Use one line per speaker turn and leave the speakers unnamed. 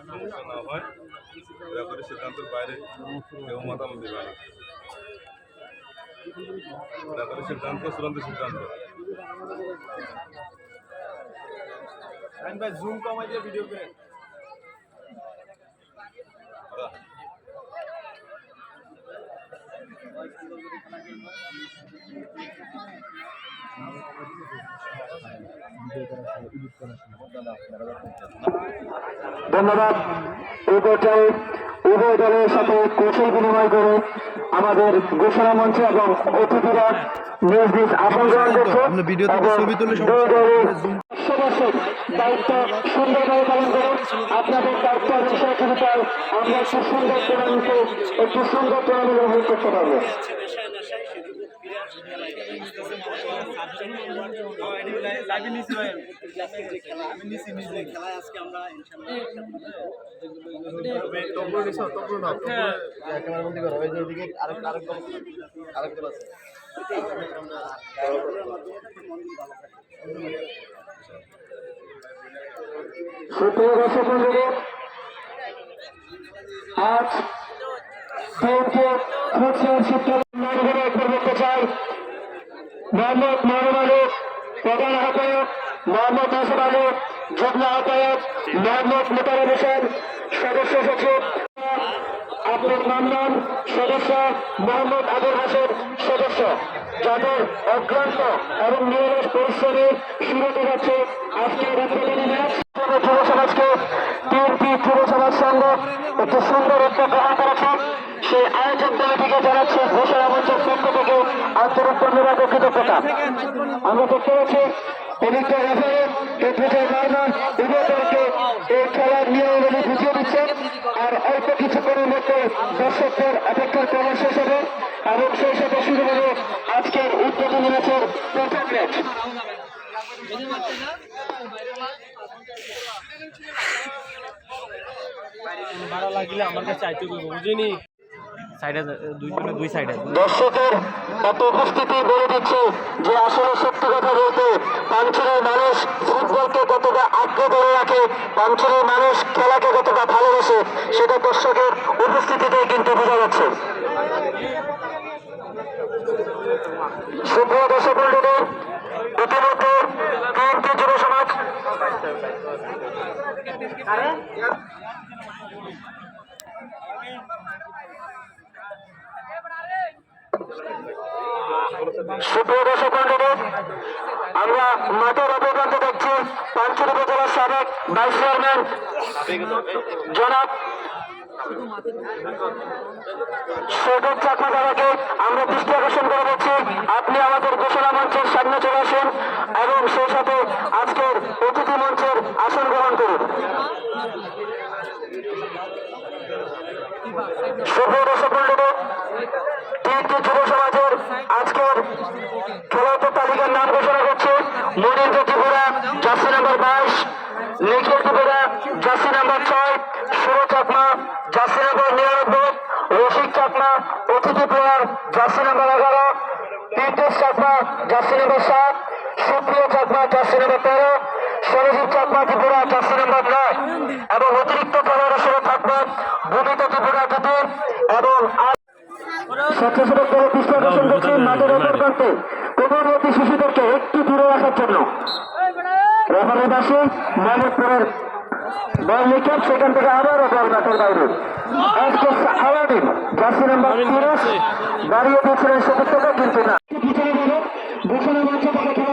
সমস্যা না হয় ব্যাপারে সিদ্ধান্তের বাইরে কেউ মতামত দেবে না। ব্যাপারে সিদ্ধান্ত চূড়ান্ত সিদ্ধান্ত।
জুম কমাই দিয়ে ভিডিও করে
ধন্যবাদ। এই পর্যায়ে উভয় দলের সাথে কৌশল বিনিময় করে আমাদের ঘোষণা মঞ্চে এবং অতিথিরা নিজ নিজ আসন গ্রহণ করছে এবং দুই দলের সদস্য দায়িত্ব সুন্দরভাবে পালন করে আপনাদের দায়িত্ব এবং সহযোগিতায় আমরা একটি সুন্দর টুর্নামেন্ট উপভোগ করতে পারবো। সুপ্রিয় দর্শক মণ্ডলী, আজ দিনকে খুঁজছেন শিক্ষাঙ্গনে একবার বলতে চাই মোহাম্মদ মনোর আলী প্রধান আহ্বায়ক, মোহাম্মদ ইউসুফ আলী যুগ্ম আহ্বায়ক, মোহাম্মদ মোতারেব হোসেন সদস্য সচিব, আব্দুল মান্নান সদস্য, মোহাম্মদ আবুল হাসান সদস্য, যাদের অক্লান্ত এবং নিরলস পরিশ্রমে শুরু হতে যাচ্ছে আজকের উদ্বোধনী ম্যাচ। যুব সমাজকে তিনটি যুব সমাজ সংঘ একটি সুন্দর উদ্যোগ গ্রহণ করেছে। সেই আয়োজক দলটিকে জানাচ্ছে ঘোষণা মঞ্চের পক্ষ থেকে আন্তরিক ধন্যবাদ ও কৃতজ্ঞতা। আমরা দেখতে পাচ্ছি পবিত্র রেফারি বিজয় মারমান উভয় দলকে এই খেলার নিয়মাবলী বুঝিয়ে দিচ্ছেন। আর অল্প কিছুক্ষণের মধ্যে দর্শকদের অপেক্ষার ক্রম শেষ হবে এবং সেই সাথে শুরু হবে আজকের উদ্বোধনী ম্যাচের প্রথম ম্যাচ।
ভালো লাগলে আমার কাছে চাইতে বুঝিনি
দর্শকের এত উপস্থিতি বলে দিচ্ছে যে আসলে সত্যি কথা বলতে পাঞ্চুরের মানুষ ফুটবলকে কতটা আগ্রহ ধরে রাখে, পাঞ্চুরের মানুষ খেলাকে কতটা ভালোবাসে সেটা দর্শকের উপস্থিতিতে কিন্তু বোঝা যাচ্ছে। সুপ্রিয় দর্শক মণ্ডলী, ইতিমধ্যে তিনটি যুব সমাজ সুপ্রিয় দর্শক মণ্ডলী, আমরা মাঠের অপরপ্রান্তে দেখছি পাঞ্চুর উপজেলার সাবেক ভাইস চেয়ারম্যান জনাব সৈকত চাকমা দাদাকে আমরা দৃষ্টি আকর্ষণ করে দিচ্ছি। আপনি আমাদের ঘোষণা মঞ্চের সামনে চলে আসুন এবং সেই সাথে আজকের অতিথি মঞ্চের আসন গ্রহণ করুন। সুপ্রিয় দর্শক মণ্ডলী, তিনটি যুব সমাজের আজকের খেলোয়াড়দের তালিকার নাম ঘোষণা করছে। Manindra Tripura jersey number 22, Nikhil Tripura jersey number 6, Sur Chakma jersey number 99, Rashid Chakma অতিথি player jersey number 11, Pirdesh Chakma jersey number 7, Supriya Chakma jersey number 13, Sarojit Chakma Tripura jersey number 9 এবং অতিরিক্ত খেলোয়াড় হিসেবে থাকবেন ভূমিত ত্রিপুরা দুটি এবং স্বেচ্ছাসেবক দলের দৃষ্টি আকর্ষণ করছে মাঠের অপর প্রান্তে কোমলমতি শিশুদেরকে একটু দূরে রাখার জন্য। রেফারির পাশে মোহাম্মদপুরের বল নিক্ষেপ, সেখান থেকে আবারও বল মাঠের বাইরে। আলাদিন জার্সি নাম্বার 30 দাঁড়িয়ে দিয়েছিলেন সতীর্থকে, কিন্তু না ঘোষণা মঞ্চ থেকে